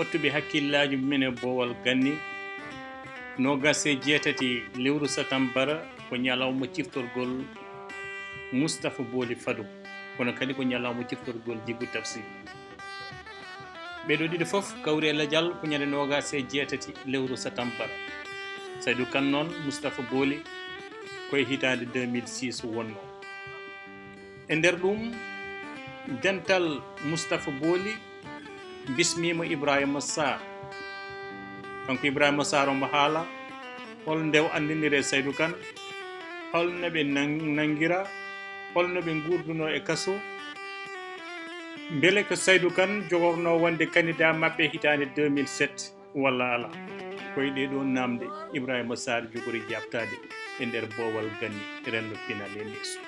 battuɓe hakkillaji mumen e boowal ganni no gasse jeetati lewru satambara ko ñalawma ciftorgol Moustapha Boly Fado kono kadi ko ñalawma ciftorgol Djibu Tafsir ɓeɗo ɗiɗi foof kawri e ladial ko ñande nogas e jeetati lewru satambara Saydou Kane noon Moustapha Boly koye hitande 2006 wonno e nder ɗum dental Moustapha Boly bismima Ibrahima Sarr kanko Ibrahima Sarr omo haala hol nde o andinire Saydou Kane holno ɓe nangira holno ɓe gurduno e kaso beele ko Saydou Kane jogorno wonde candidat mabɓe hitande 2007 walla ala koye ɗeɗo namde Ibrahima Sarr jogori jabtade e nder boowal ganni renndo pinal e leeso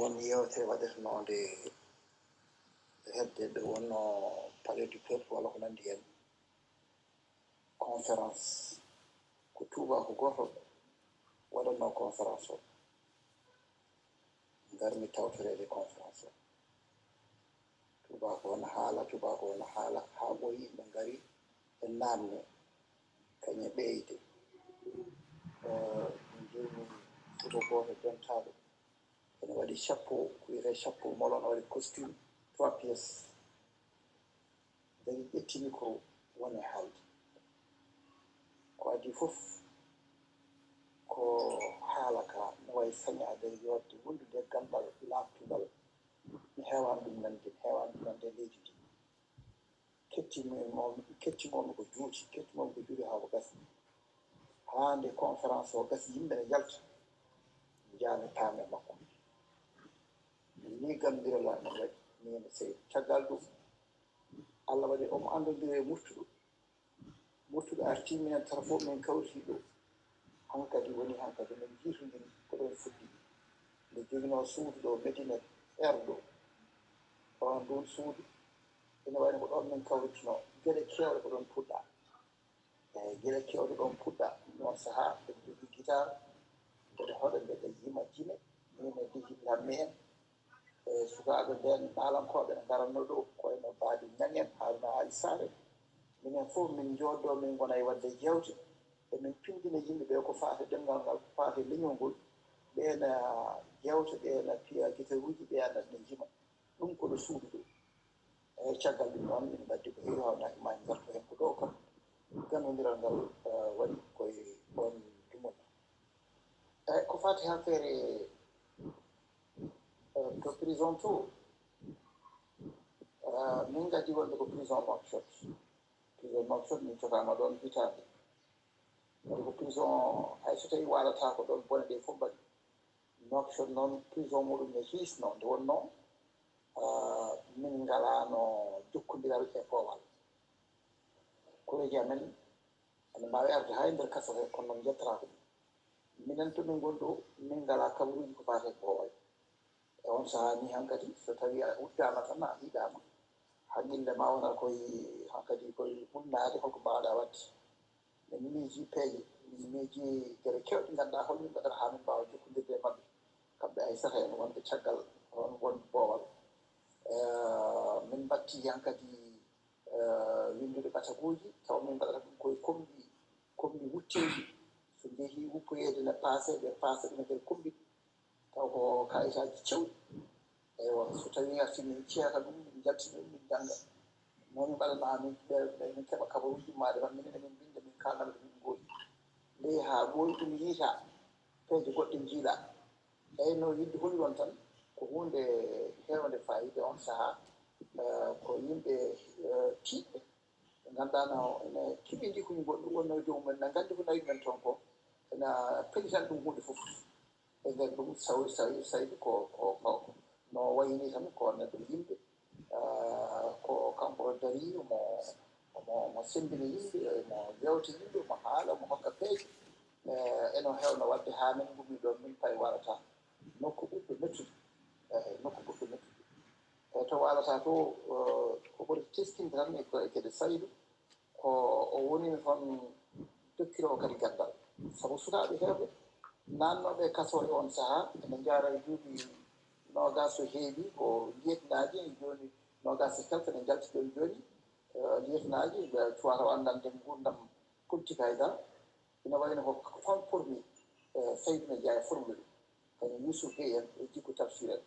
won yewte waɗetnode hedde ɗo wonno palais du peuple walla ko nandi hen conférence ko tubako goto waɗatno conférence o garmi tawtorede conférence o tubako wona haala ha ɓoyi ɓe gari e namne kañe ɓeyde min joni fuɗo goto dontaɗo ene waɗi chapeau ko wiyete chapeau molon waɗi costume 3 pièces dari ƴetti micro woni haalde ko adi fof ko haala ka no wawi sañade yodde wondude gandal laaɓtugal mi hewan ɗum nande leydi ndi kettimomi ko juuti ha ko gasi hande conférence o gasi yimɓe ne jalta jaami paame makko ni gambirala no waɗi mino sey caggal ɗum Allah waɗi omo andodiri e murtuɗo arti minen tara fof min kawriti ɗo hankadi min jiitodiri ko ɗon fuɗɗi nde joguino suudu ɗo Médina air ɗo on ɗon suudu ene wayno ko ɗon min kawritino gueɗe kewɗe ko ɗon puɗɗa eyi gueɗe kewɗe ɗon puɗɗa noon saaha mbeɗe jogui guitare mbeɗe hoɗa mbeɗe yima jime min e dijiɗi hammi en e sukaɓe nden maalankoɓe ne garanno ɗo koyno Badi Niang en Haruna Ali Sare minen fof min jooɗo min gona e wadde jewte emin pindina yimɓeɓe ko fate ɗemgal ngal ko fate leñol ngol ɓeena jewte ɓeena piya guitaruji ɓeyana ne jima ɗum koɗo suudu ɗo eyyi caggal ɗum noon min mbaddi ko heewi hawnaki ma gartu hen ko ɗo kam gandodiral ngal waɗi koye on dumon eyyi ko fati affaire to prison to min gaddi wonde ko prison Nouakchott min cotama ɗon hitande waɗi ko prison hay so tawi walata ko ɗon bone ɗe fof mbaɗi Nouakchott noon prison muɗum ne hiisno nde wonno min ngalano jokkodiral e boowal koreji amen ene mbawi arde ha e nder kaso he kono noon jettata ko minen to min gonɗo min ngala kabaruji ko fate boowal e on saaha ni hankkadi so tawi a uddama tan a hiiɗama haqqille ma wona koye hankkadi koye unnade holko mbawɗa wadde min miiji peeje min miiji gueɗe kewɗe ganduɗa holmin mbaɗata ha min mbawa jokkodirde e mabɓe kamɓe haysata en wonde caggal on wonde boowal min batti hankkadi windude ɓataguji taw min mbaɗata ɗum koye kombi wutteji so jeehi wuppoyede ne paase ɓe paasa ɗum e nder kombi taw ko kayitaji cewɗi eywa so tawi arti min ceyata ɗum min jaltina ɗum min jangga nomin mbaɗana min keeɓa kabaruji ummade tan minen emin binda min kalnaɓe min gooyi ley ha ɓooyi ɗum yiita peeje goɗɗe jiiɗa eyyi no yidde holi ɗon tan ko hunde hewde fayida on saaha ko yimɓe tiiɗɓe ɓe ganduɗa ene kiɓidi koye goɗɗum wonno e joomumen ne gandi ko nawi men toon ko ena pelitan ɗum hunde fof e nder ɗum sawi ko no wayni tan ko neɗɗo yimɓe ko kanko dari mo sembini yimɓe mo yewta yimɓe mo haala mo hokka peeje eno hewno wadde ha min gummi ɗon min payi warata nokku ɓuɗɗo mettude to waalata to ko ɓuri teskinde tan e kede Saydou ko o woni toon dokkiroo kadi gandal sabu sukaaɓe heewɓe naatnooɓe kaso e on sahaa ene njaara e duuɓi nogas so heewi ko liyetinaaji jooni nogas e quelque ene jalti ɗon jooni liyetinaaji ɓe cuwata o anndande nguurdam politique haydara ina wayno ko fanformi Saydou ne jeyaa e formule ɗum kañum Youssou Gueye en e Djibo Tafsir en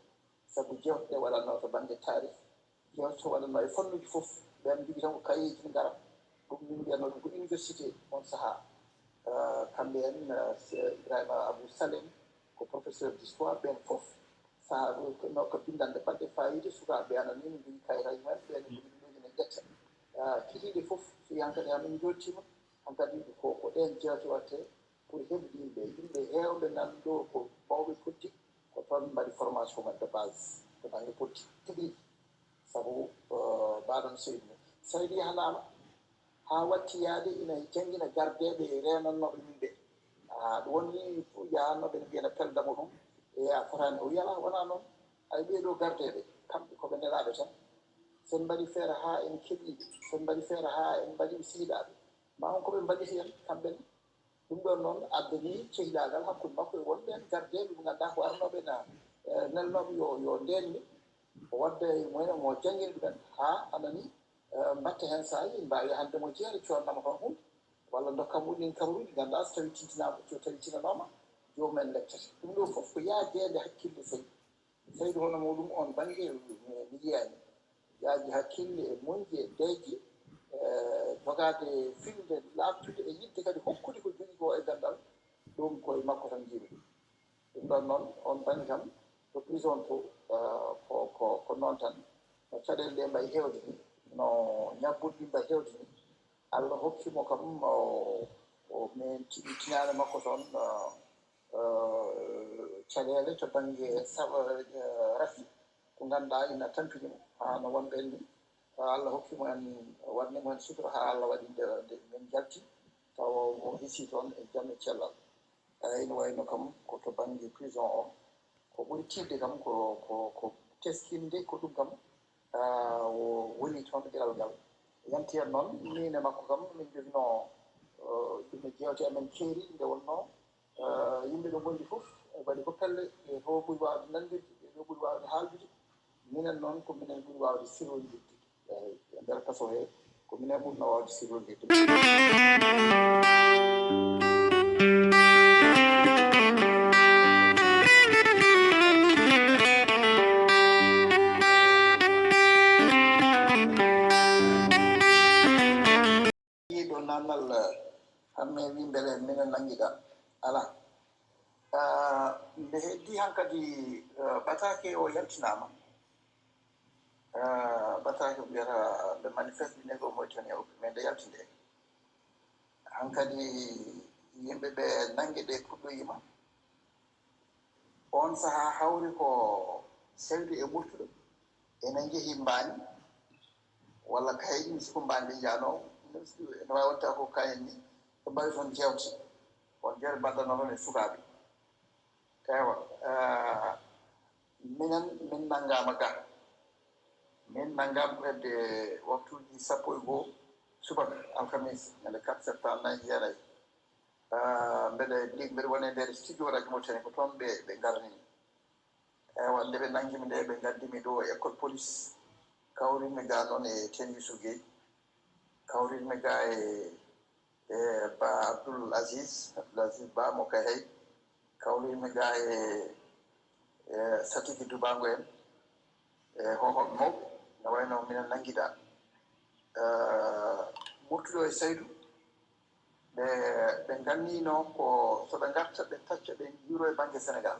sabu jewteɗe waɗatnoo to baŋnge taarih jewte waɗatnoo e fannuuji fof ɓen jogii tan ko kayeeji ne ngara ɗum min mbiyatnoo ɗum ko université on sahaa kamɓe en Ibrahima Abou Salem ko professeur d' histoire ɓen fof sahaa no ko bindande baɗɗe fayida sukaaɓe ana ni no jogii kayitaji men ɓen jogii ɗumeji ne ƴetta kihiiɗe fof so wiyan kadi hamin joltima hankadi ko ɗen jewte watte pour heɓde yimɓe heewɓe nan ɗo ko mawɓe politique ko toon mbaɗi formation men de base to baŋnge politique tigi sabu mbaɗon Saydou yahanaama haa wattiyaade ina janngina gardeeɓe e reenannooɓe min ɓe ɗum woni yahannoɓe ne mbiyana peldamo ɗum e a fotaani o wiyala wonaa noon ay ɓeeɗo gardeeɓe kamɓe koɓe nelaaɓe tan sen mbaɗi feere haa en keɓiiɓe sen mbaɗi feere haa en mbaɗiɓe siidaaɓe ma on koɓe mballiti en kamɓe ne ɗum ɗon noon addanii cehilaagal hakkude makko e wonɓe en gardeeɓe ɓe ngannduɗaa ko arnooɓe nelnooɓe yo ndeenni o wadda e mumen mo janngini ɗumen haa anani mbatta heen saaji mbaawi hannde mo jeere coonnama toon hunde walla dokkam uɗin kabaruuji ngannduɗaa so tawi tintinaama so tawi tinanaama joomumen leccata ɗum ɗo fof ko yaajeede hakkille Saydou hono muɗum on baŋnge mi yiyaani yaaji hakkille e moƴƴi e deejji jogaade filde laaɓtude e yiɗde kadi hokkude ko jogii ko e gandal ɗum koye makko tan jiiɗi ɗum ɗon noon on baŋnge kam to prison to ko noon tan no caɗeele ɗe mbayi heewde ni no ñabbude ɗi mbayi heewde ni Allah hokkimo kam min tinaane makko toon caɗeele to baŋnge rafi ko ngannduɗaa ina tampinimo haa no wonɓen ni Allah hokkimo en waɗnimo heen sutura haa Allah waɗi nde min jalti taw o hisii toon e jam e cellal eeyi no wayno kam ko to baŋnge prison o ko ɓuri tiiɗde kam ko teskinde ko ɗum kam woni toon ɗiral ngal yanti hen noon min e makko kam min joginoo ɗum e jewte amen keeri nde wonnoo yimɓe ɗo gonndi fof waɗi ko pelle e to ɓuri waawde nanndirde e to ɓuri waawde haaldude minen noon ko minen ɓuri waawde sirlondirde e ndeer kaso hee ko minen ɓurnoo waawde sirlondirde ɗo naannal hamme wi mbele minen nanngiɗa alaa nde heddii han kadi ɓataake o yaltinaama ɓataake mbiyata ɓe manifeste ɓe ko moytani mais nde yalti nde han kadi yimɓe ɓe nannge ɗe puɗɗoyiima on sahaa hawri ko Saydou e ɓurtuɗo ene njehii mbaani walla kayeji mi siko mbaani ɗe njahanoo ene waawi wonta ko kayen ni ɓe mbawi toon jewte on jeere mbaddannoo toon e sukaaɓe ewa min nanngaama ga min nanngaama hedde waktuuji 12 subaka alkamisa ñande 4 septembre nayi jeenayi mbeɗe woni e ndeer studio radio Mauritanie ko toon ɓe ngaranii ewa nde ɓe nanngimi nde ɓe ngaddimi ɗo e école police kawrinmi gaa noon e ten Youssou Gueye kawrinmi gaa e ba Abdoul Aziz Ba mo kay hay kawrinmi gaa e Satiki Dubango en e hohoɓe mawɓe no wayno minen nanngiɗaa ɓurtuɗo e Saydou ɓe nganniino ko so ɓe ngarta ɓe tacca ɓe njuro e baŋnge Sénégal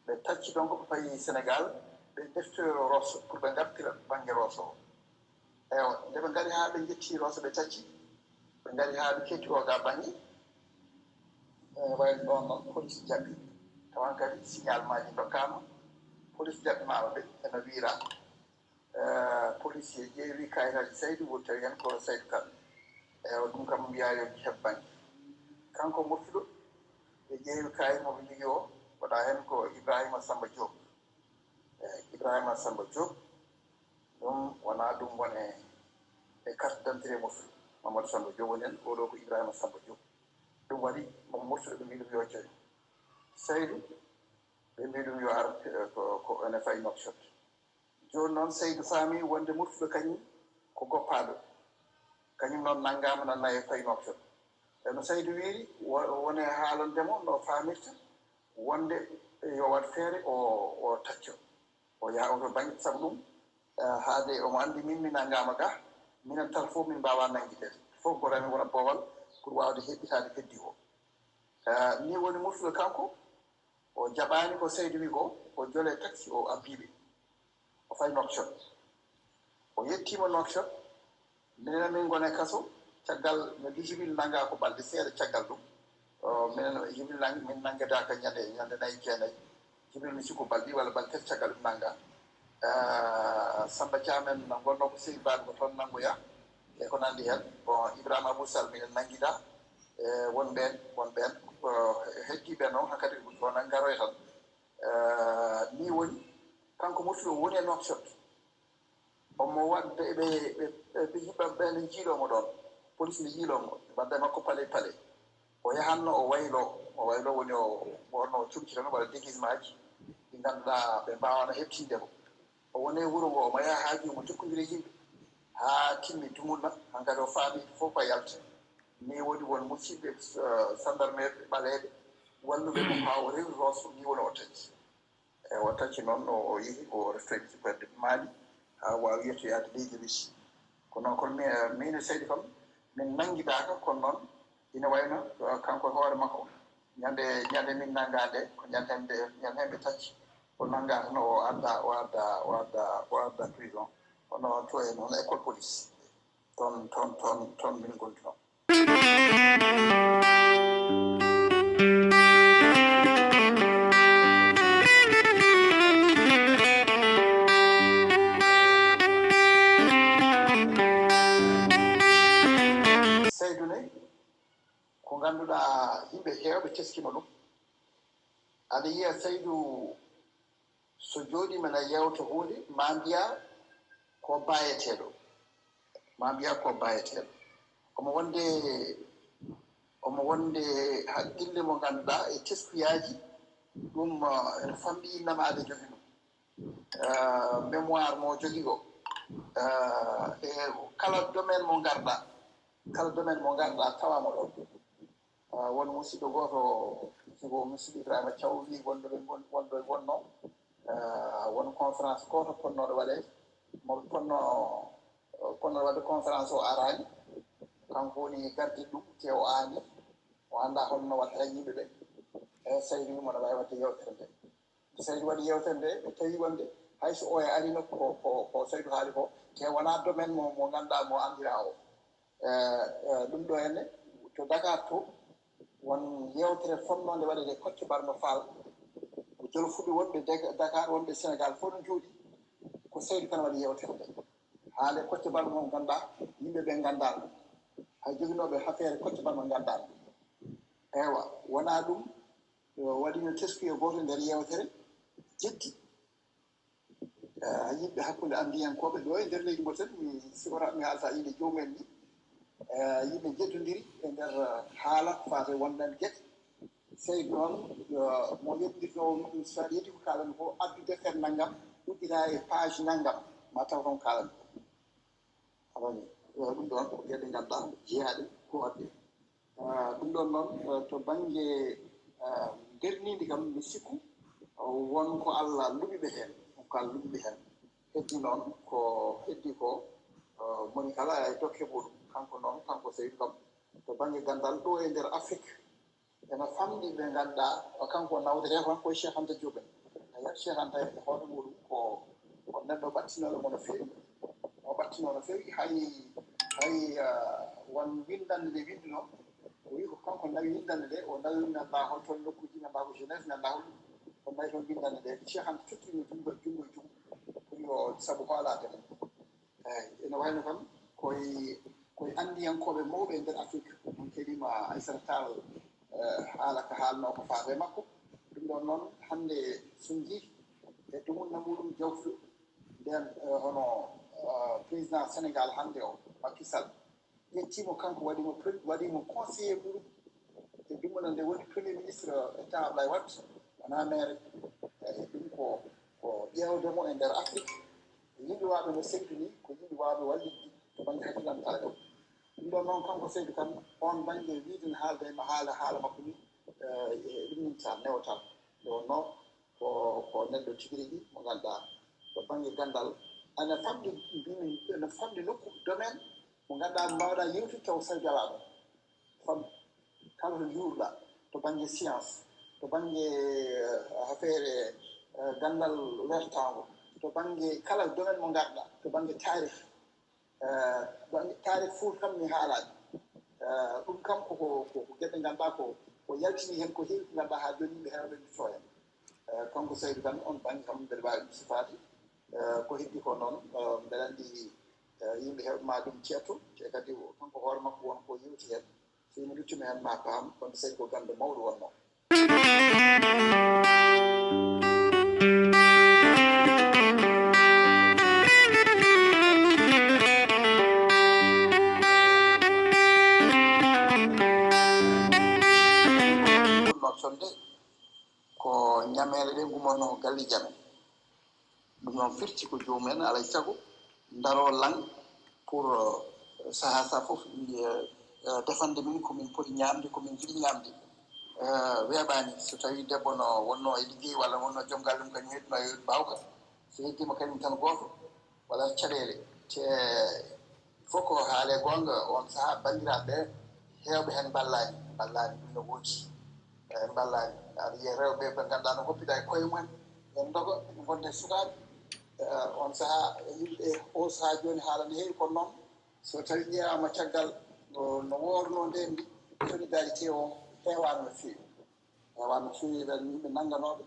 ɓe tacci donc ɓe payi Sénégal ɓe deftoyo Rosso pour ɓe ngartira baŋnge Rosso o ewa nde ɓe ngari haa ɓe njettii Rosso ɓe tacci ɓe ngari haa ɓe ketti o gaa baŋnge wayno ɗon noon police jaɓi tawan kadi signal maaji ndokkaama police jaɓimaama ɓe eno wiira policier ƴeewi kayitaji Saydou woodi tawi hen ko Saydou Kane ewa ɗum kam mbiyaa yo heɓ baŋnge kanko moftuɗo ɓe ƴeewi kayit moɓe jogii o waɗa heen ko Ibrahima Samba Diop ɗum wona ɗum wone e carte d'identité moftu Mamadou Samba Diop woni en oɗo ko Ibrahima Samba Diop ɗum waɗi momo moftuɗo ɓe mbi ɗum yo joyi Seydou ɓe mbi ɗum yo ar ko ene fayi Nouakchott joni noon Seydou faami wonde moftuɗo kañum ko goppaɗo kañum noon nanngama nan nayi fayi Nouakchott no Seydou wiiri wone haalandemo no faamirta wonde yo wat feere o tacco o yaha oto baŋnge sabu ɗum haade omo anndi min mi nanngama ga minen tata fof min mbawa nanngidede fof gorami wona boowal pour wawde heɓɓitade heddi o ni woni moftuɗo kanko o jaɓani ko Seydou wi ko o jole taxi o abbiɓe o fayi Nouakchott o yettima Nouakchott minen min gone kaso caggal no di Jibril nanga ko balɗe seeɗa caggal ɗum minen Jibril nangi min nanguedaka ñande nayyi jeenayyi Jibril mi sikku balɗi walla balɗe tati caggal ɗum nanga Samba Thiamen gonno ko Seydou Ba ko toon nangoya e ko nandi hen bon Ibrahima Abou Sall minen nanguiɗa won ɓen heddiɓe noon hankkadi onan garoy tan ni woni kanko moftuɗo woni e Nouakchott omo wadde ɓe yimɓe ɓe jiiɗomo ɗon police ne yiilomo wadde makko pale o yahanno o waylo woni o wonno cumci tan waɗa déguisement aji ɗi ngannduɗaa ɓe mbawano heɓtindemo o woni e wuro ngo omo yaha haaji omo jokkodiri yimɓe haa timmi dumunna hankkadi o faami fof ko yalta ni woni won musidɓe gendarmeɓe ɓaleɓe walluɓe mo haa o rewi roos ni woni o tacci noon o yehi o reftoyde jipperde maali haa wawi yettoyade leydi Russie kono noon kono min e Seydou kam min nanguidaka kono noon ina wayno kanko e hoore makko ñande min nanngade ko ñande ɓe tacci o nangga tan o adda prison hono to e noon école police toon min gondi noon Seydou ne ko ngannduɗaa yimɓe heewɓe teskima ɗum aɗa yiya Seydou so jooɗima na yewta hunde ma mbiya ko bayeteɗo omo wonde haqqille mo ngannduɗaa e teskuyaji ɗum ene famɗi innamaade jogi ɗum mémoire mo jogi o e kala domaine mo ngarɗa tawama ɗon won musidɗo goto siko musidɗo Ibrahima Thiaw wi wonno won conférence goto ponnoɗo waɗede moɓe ponnoɗo wadde conférence o arani kanko woni gardiɗo ɗum te o aani o anda holno watta yimɓe ɓe e Seydou wimo ne wawi wadde yewtere nde Seydou waɗi yewtere nde ɓe tawi wonde hayso o e arino ko Seydou haali ko te wona domaine mo ngannduɗa mo andira o ɗum ɗo henne to Dakar to won yewtere fonnode waɗede Kocce Barma Fall ko Jolofuɓe wonɓe Dakar wonɓe Sénégal fof no jooɗi ko Seydou tan waɗi yewtere nde haade Kocce Barma mo ngannduɗa yimɓe ɓe ngannda ɗum hay joginoɓe affaire Kocce Barma ngannda ɗum ewa wona ɗum waɗino teskuye goto nder yewtere jeddi yimɓe hakkude andiyankoɓe ɗo e nder leydi mo tan mi haalta inde joomumen ni yimɓe jettodiri e nder haala fate wonnan gueɗe Seydou noon mo yeɓdirno so yetti ko kalani ko addu deftere nanngam uddita e page nanngam ma taw toon kalani awani ɗum ɗon ko gueɗe ngannduɗa jeeyaɗe ko adde ɗum ɗon noon to baŋnge ndernidi kam mi sikku won ko Allah luɓiɓe heen heddi noon ko heddi ko moni kala e dokke muɗum kanko Seydou kam to baŋnge gandal ɗo e nder Afrique ene famɗi ɓe ngannduɗa kanko nawdete kon koye Cheikh Anta Diop ayat Cheikh Anta e hoore muɗum ko neɗɗo ɓattinoɗo mo no feewi hay won windande nde winduno o wi ko kanko nawi windande nde o nawi ngannduɗa hol toon nokkuji ngannduɗa ko jeunesse ngannduɗa holɗum o nawi toon windande nde Cheikh Anta tottimo jungo pour yo sabu ko ala deme eyi ene wayno kam koye andiyankoɓe mawɓe e nder Afrique on keɗima Aissata Tall haala ko haalno ko faate makko ɗum ɗon noon hannde so jii e dumunna muɗum jawtuɗo nden hono président Sénégal hannde o Macky Sall yettimo kanko waɗimo conseiller ɓuuri e ɗum nde woni premier ministre état Ablaye Wade wona maire ɗum ko ƴeewdemo e nder Afrique yimɓe waaɓe no Seydou ni ko yimɓe waaɓe wallidde to baŋnge hakkilantaɗo ɗum ɗon noon kanko Seydou kam on baŋnge wiide no haalda e haala makko ni ɗumninta newatal nde wonno ko neɗɗo tigi rigui mo ganduɗa to baŋnge gandal ana famɗi mbimi no famɗi nokku domaine mo ganduɗa mbawɗa yewtude taw Sadio ala ɗon famɗi kala to juurɗa to baŋnge science to baŋnge affaire gandal wertago to baŋnge kala domaine mo garɗa to baŋnge tarih tarih fof kam mi haalaɗi ɗum kam ko geɗe ganduɗa ko yaltini hen ko heewi ko ganduɗa ha joni yimɓe hewɓe ndutto hen kanko Saydou Kane on baŋnge kam mbeɗa wawi ɗum sifade ko heddi ko noon mbeɗa andi yimɓe heɓɓe ma ɗum ceeto te kadi kanko hoore makko won ko yewti hen so yimɓe luttuma hen ma paam kono Saydou ko gande mawɗo wonno sonde ko ñamere ɗe gumonno galle jame ɗum noon firti ko joomumen alay sago daro lang pour saha sa fof defande min komin poti ñamde komin jiɗi ñamde weeɓani so tawi debbo no wonno e liggey walla wonno joom galle mum kañum hedduno e bawka so heddima kañum tan goto walla caɗele te fof ko haale gonga on saaha bandiraɓe hewɓe hen ballani ɗum no woodi ballani aɗa yiya rewɓe ɓe ganduɗa no goppita e koye mumen en doga gonde sukaɓe on saaha yimɓe o saaha joni haala no heewi kono noon so tawi ƴeewama caggal no worno nde mbi solidarité o heewano no feewi ren yimɓe nangganoɓe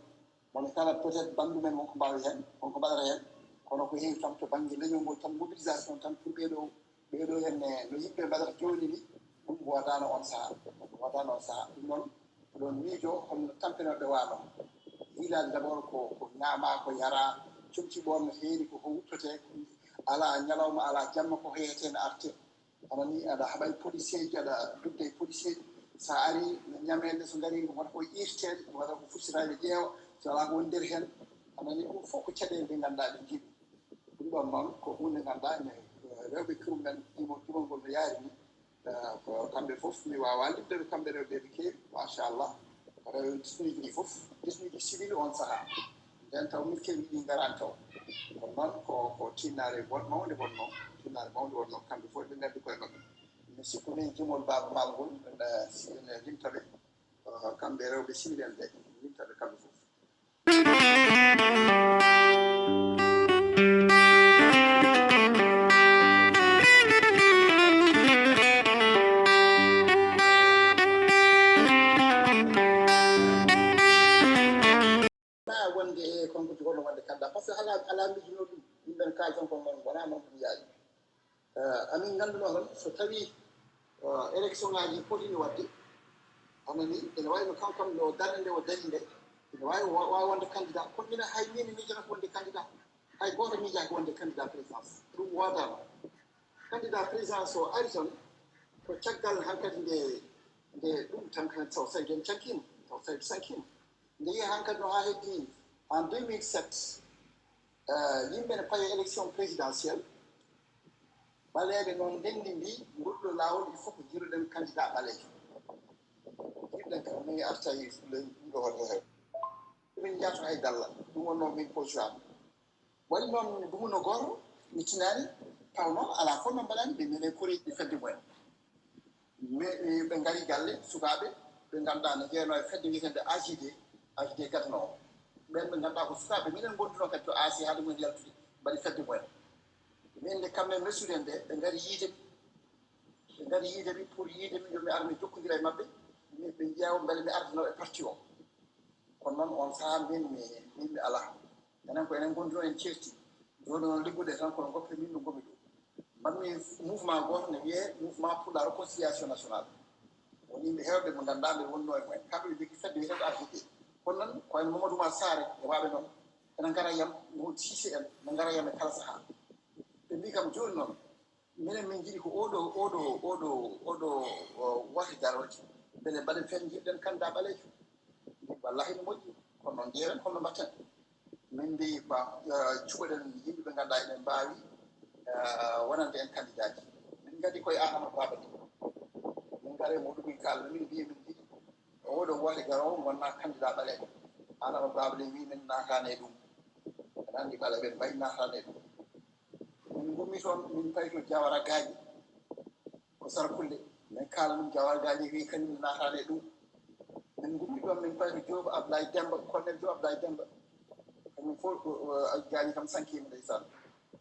mono kala peut être bandumen wonko mbawi hen wonko mbaɗata hen kono ko heewi tan to banggue leñol ngol tan mobilisation tan pour ɓeeɗo henne no yimɓe mbaɗata joni ni ɗum wodano on saaha ɗum noon ɗon miijo holno tampinoɓe wano hiilade d' abord ko ñaama ko yara comci ɓon no heeri ko wuttote ala ñalawma ala jamma ko heeyete no arte anani aɗa haɓay policier ji aɗa dugde e policier ji sa ari ñamede so gari wata ko irtede wata ko fussitaɓe ƴeewa so ala ko woni nder hen anani ɗum fof ko caɗele ɗe ganduɗa ɗe jiiɗi ɗum ɗon noon ko hunde ganduɗa ene rewɓe kirum men ɗimol ngol no yaari ni ko kamɓe fof mi wawa libdeɓe kamɓe rewɓe ɓe keewi machallah rew disnuji ɗi fof disnuji civil on saaha nden taw min keewi ɗi garani taw kono noon ko tinnare mawde wonno kamɓe fof ɓe gandi koye mabɓe mi sikku ni jumol baba mal ngol ene limtaɓe kamɓe rewɓe civil en ɓe limtaɓe kamɓe fof wonde e konko jogono wonde candidat par ce que ala mijuno ɗum yimɓe kaal tan ko noon wona noon ɗum yaaji amin ganduno tan so tawi élection ngaji potini wadde anani ene wawi no kankam no darde nde o dañi nde ene wawi wonde candidat kono minen hay min miijanata wonde candidat hay goto miijaki wonde candidat présidence ɗum wodano candidat présidence o ari tan ko caggal hankkadi nde ɗum tan kan taw Saydou en cankima taw Saydou sankima nde yi hankkadi no ha heddi en 2007 yimɓe ne paye élection présidentielle ɓaleɓe noon ndendi mbi ngolɗo lawol il faut ko jiruɗen candidat ɓalejo jiruɗen kam mi arta ɗumɗo hoto hew min jaato hay dalla ɗum wonno min position am waɗi noon dumuno goto mi tinani taw noon ala fof no mbaɗani ɓe mine koreji ɗi fedde mumen ɓe ngari galle sukaɓe ɓe ganduɗa ne jeeyano e fedde wiyetede AJD gatano o ɓen ɓe ganduɗa ko sukaɓe minen gonduno kadi to AC haade mumen yaltude mbaɗi fedde mumen min nde kamɓe mesude nde ɓe ngari yiidemi pour yiidemi yomi ar mi jokkodira e mabɓe ɓe ƴeewa beele mi ardano e parti o kono noon on saaha min mi ala enen ko enen gonduno en certi joni noon liggude tan kono goppe min no gomi ɗo mbanmi mouvement goto ne wiye mouvement pour la réconciliation nationale woni yimɓe hewɓe mo ganduɗa ɓe wonno e mumen kamɓe ɓe jogui fedde wiyetede AJD kono noon koyen Mamadou Oumar Sarr e waɓe noon ene gara yam mo Cissé en ne gara yam e kala saaha ɓe mbi kam joni noon minen min jiɗi ko oɗo wati daroje beele mbaɗen fen jiɗɗen candidat ɓaleejo wallahi no moƴƴi kono noon ƴeewen holno mbatten min mbi ba cuɓoɗen yimɓe ɓe ngannduɗaa eɗen mbaawi wonande en candidat ji min ngadi koye Adama Baba ni min ngare muɗumin kalno min mbiye min jiɗi oɗo woote garowo wonna candidat ɓaleejo Adama Baba le wi min naatane ɗum en anndi ɓala ɓen mbayi naatane ɗum min gummi toon min payi to Jawara Gaji ko Sarkulle min kaala ɗum Jawara Gaji wi kañum naatane ɗum min gummi ɗon min payi to Jooɓo Abdoulaye Demba colonel Jooɓo Abdoulaye Demba kañum fof Gaji kam sankima ndeysan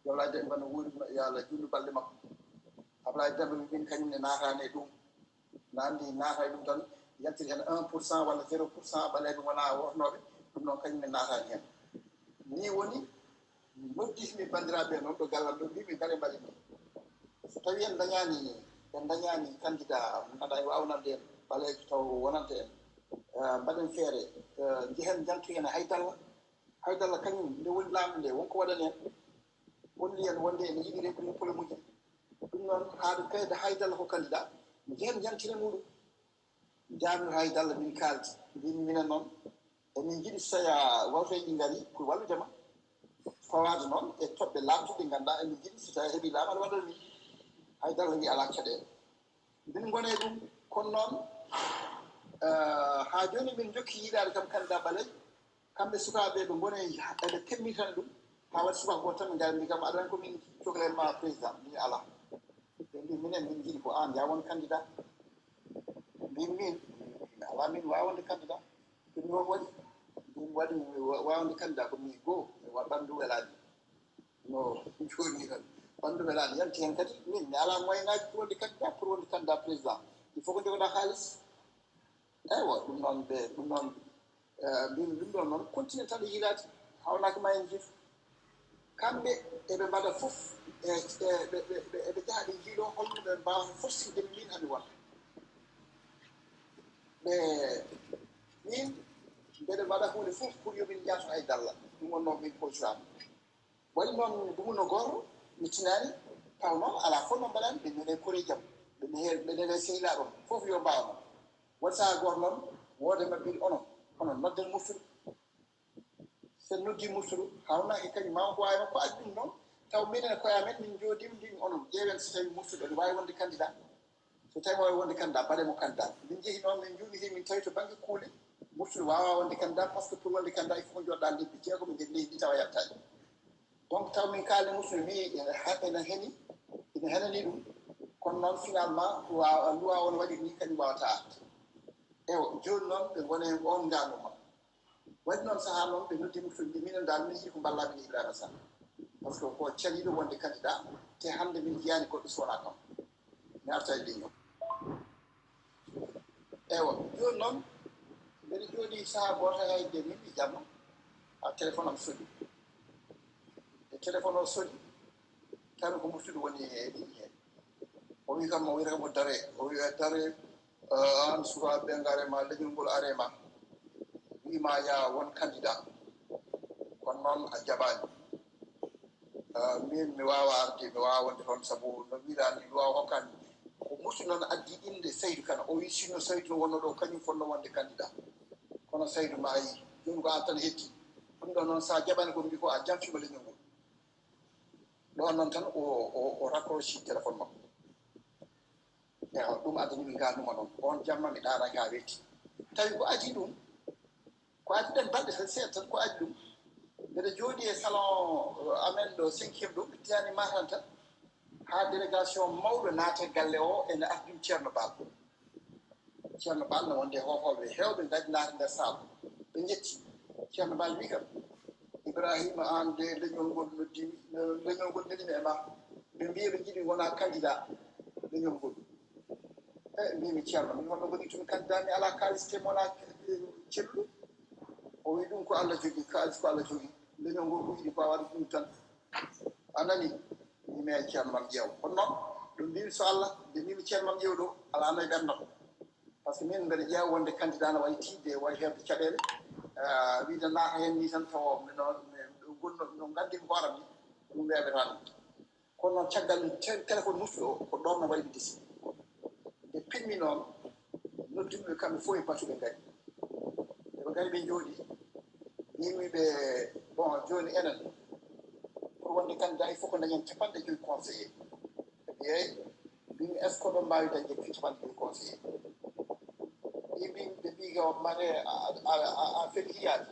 Jooɓo Abdoulaye Demba no wuuri yo Allah junnu balɗe makko Abdoulaye Demba wi min kañum ne naatane ɗum no anndi naata ɗum tan yaltiri hen 1% walla 0% ɓaleeɓe wona wotnoɓe ɗum noon kañum ne naatani hen ni woni nodditimi bandiraɓe noon ɗo gallal ɗo mbimi ngare mbaɗi ni so tawi en dañani candidat aɗa e wawnande en ɓaleejo taw wonanta en mbaɗen feere jehen jantu en haydalla kañum nde woni laamu nde wonko waɗani en holli en wonde ene yiɗi reglude problème uji ɗum noon haade kayde haydalla ko candidat jehen jantine muɗum jaami haydalla min kaldi mbimi minen noon emin jiɗi saya wawtoji ngari pour walludema fawade noon e toɓɓe lamtuɗe ganduɗa emin jiɗi so tawi heeɓi laam aɗa waɗana min haydalla wi ala caɗele min gone ɗum kono noon ha joni min jokki yiɗade kam candidat ɓaleejo kamɓe sukaɓe ɓe gone eɓe kemmitana ɗum ha waɗi subaka goto tan ɓe gari mbi kam aɗa ko min cohlenma président min ala ɓe mbi minen min jiɗi ko an yawon candidat mbimi min ala min wawande candidat ɗum noon waɗi ɗum waɗi wawande candidat ko min goo ɓanndu welani no joni tan ɓanndu welani yanti hen kadi min mi ala moyenaji pour wonde candidat président il faut ko jogoɗa haalis eywa ɗum noon ɗum noon mbimi ɗum ɗon noon continue tan e yiilade hawnaki ma en jiitu kamɓe eɓe mbaɗa fof eɓe jaha ɓe jiiɗo holno ɓe mbawata forsinde min hami wona min mbeɗe mbaɗa hunde fof pour yomin jaato haydalla ɗum won noon min position waɗi noon dumuno goto mi tinani taw noon ala fof noon mbaɗani ɓe mene kori jaam ɓenene sehilaɗon fof yo mbawno waɗi saha goto noon woode mabɓe onon nodden muftuɗo sen noddi muftuɗo hawnaki kañum mama ko wawi makko addi ɗum noon taw minen koye amen min jooɗima mbimi onon ƴeewen so tawi muftuɗo ne wawi wonde candidat so tawi wawi wonde candidat mbaɗemo candidat min jeehi noon min juuɗi min tawi to banggue kuuɗe muftuɗo wawa wonde candidat par ce que pour wonde candidat il faut ko joɗɗa lebbi jeegom e nder leydi ɗi tawa yattani donc taw min kalni muftuɗo wi ene henani ɗum kono noon finalement loi on waɗi ni kañum wawata arde ewa joni noon ɓe gone on ngannuma waɗi noon saaha noon ɓe noddi muftuɗo mbi minen dal min jii ko ballamin Ibrahima Sall par ce que ko caliɗo wonde candidat te hande min jiyani goɗɗo sowona kam mi arta e leñol ewa joni noon mbeɗa jooɗi saaha goto hayde min ɓi jamma ha téléphone am soɗi e téléphone o soɗi tawi ko muftuɗo woni e ligne he o wi kam o wiyata kam o dare o wi dare an sukaɓe ɓe garema leñol ngol arema wima ya won candidat kono noon a jaɓani min mi wawa arde mi wawa wonde toon saabu no wiirani loi hokkani ko muftuɗo noon addi inde Saydou Kane o wi sinno Saydou wonno ɗo kañum fonno wonde candidat kono Saydou maayi joni ko an tan hetti ɗum ɗon noon sa jaɓani ko mbi ko a jamfima leñol ngol ɗon noon tan o raccrochi téléphone makko ewa ɗum adanimi ganduma noon on jamma mi ɗanaki ha wetti tawi ko adi ɗum ko adi ɗen balɗe tan seeɗa tan ko adi ɗum mbeɗa jooɗi e salon amen ɗo 5e ɗo ɓe tiyani matan tan ha délégation mawɗo naate galle o ene ardi ɗum ceerno Bal no wonde hohoɓe hewɓe dañi naate nder saabu ɓe jetti ceerno Bal wi kam Ibrahima an de leñol ngol neɗimi e ma ɓe mbiya ɓe jiɗi wona candidat leñol ngol mbimi ceerno min holno goni tumi candidat mi ala kalis te wona celluɗo o wi ɗum ko Allah jogui kalis ko Allah jogui leñol ngol ko yiɗi ko waɗa ɗum tan a nani mimi e ceerno mam ƴeew kono noon ɗum mbimi so Allah nde mbimi ceerno mam ƴeew ɗo ala no e ɓernam par ce que min mbeɗa ƴeewa wonde candidat no wayi tidde wayi heɓde caɗele wiide naata hen ni tan taw no gandimi hooram ni ɗum weɓetani kono noon caggal téléphone muftuɗo ko ɗon no waɗi disi nde pinmi noon noddimɓe kamɓe fof e batuɓe ngari ɓe ngari ɓe jooɗi yimɓeɓe bon joni enen pour wonde candidat il faut ko dañen capanɗe joyi conseillé ɓe yeey mbimi est ce que ɗon mbawi dañde fi capanɗe joyi conseillé ɓe mbi ko mate a féliciyade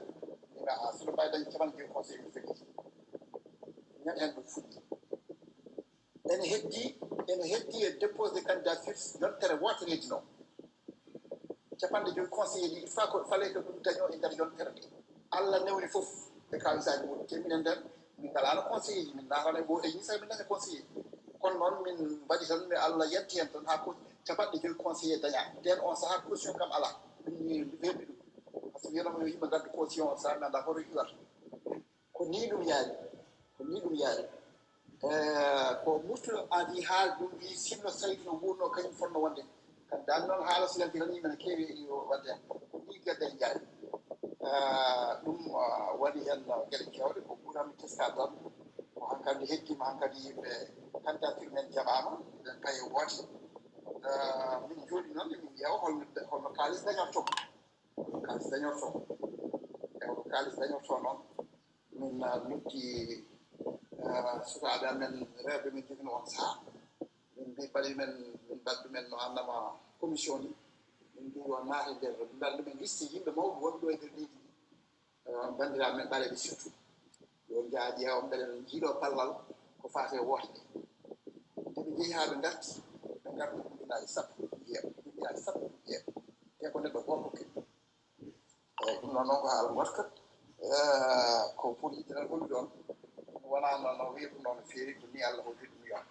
mbimi soɗo mbawi dañde capanɗe joyi conseillé mi félici ñan hen ɗum fuɗɗi ene heddi e déposé candidature yontere wotereji noon capanɗe joyi conseillé ji il faut que fallait que ɗum daño e nder yontere nde Allah newni fof e kalisaji muɗum te minen nden min ngalano conseillé ji min natano e ɓoɗe ñisa min nane conseillé kono noon min mbaɗi tan mi Allah yanti hen tan ha ko capanɗe joyi conseillé daña nden on saaha caution kam ala ɗum mi weɓi ɗum par ce que wiyanomi yo yimɓe gaddu caution o sa mi anda hoto iwata ko ni ɗum yaari ko muftuɗo adi haal ɗum wi sinno sayti no wurno kañum fonno wonde kan dan noon haala silanki tan yimɓe ne keewi wadde hen ni gueɗe jaari ɗum waɗi hen gueɗe kewɗe ko ɓuurami teskade tan ko hankkadi heddima hankkadi yimɓe candidature men jaɓama eɗen paye woote min jooɗi noon min ƴeewa holno kalis dañorto holno kalis dañorto noon min noddi sukaɓe amen rewɓe min jogino on saaha min mbi ɓaɗi men min mbaɗɗumen no annama commission ni min mbi o naati nder mbalɗumen liste yimɓe mawɓe wonɓe ɗo e nder leydi ndi bandiraɓe men ɓaleɓe surtout yo jaa ƴeewa mbeɗen jiiɗo ballal ko fate woote nde ɓe jeehi ha ɓe garti ɓe garti binaji sappo jeeya te ko neɗɗo goto hokki eyyi ɗum noon ko haala watka ko pour ittenen holɗi ɗon wonano no wiiru noon no feewi ko ni Allah hoddiri ɗum yon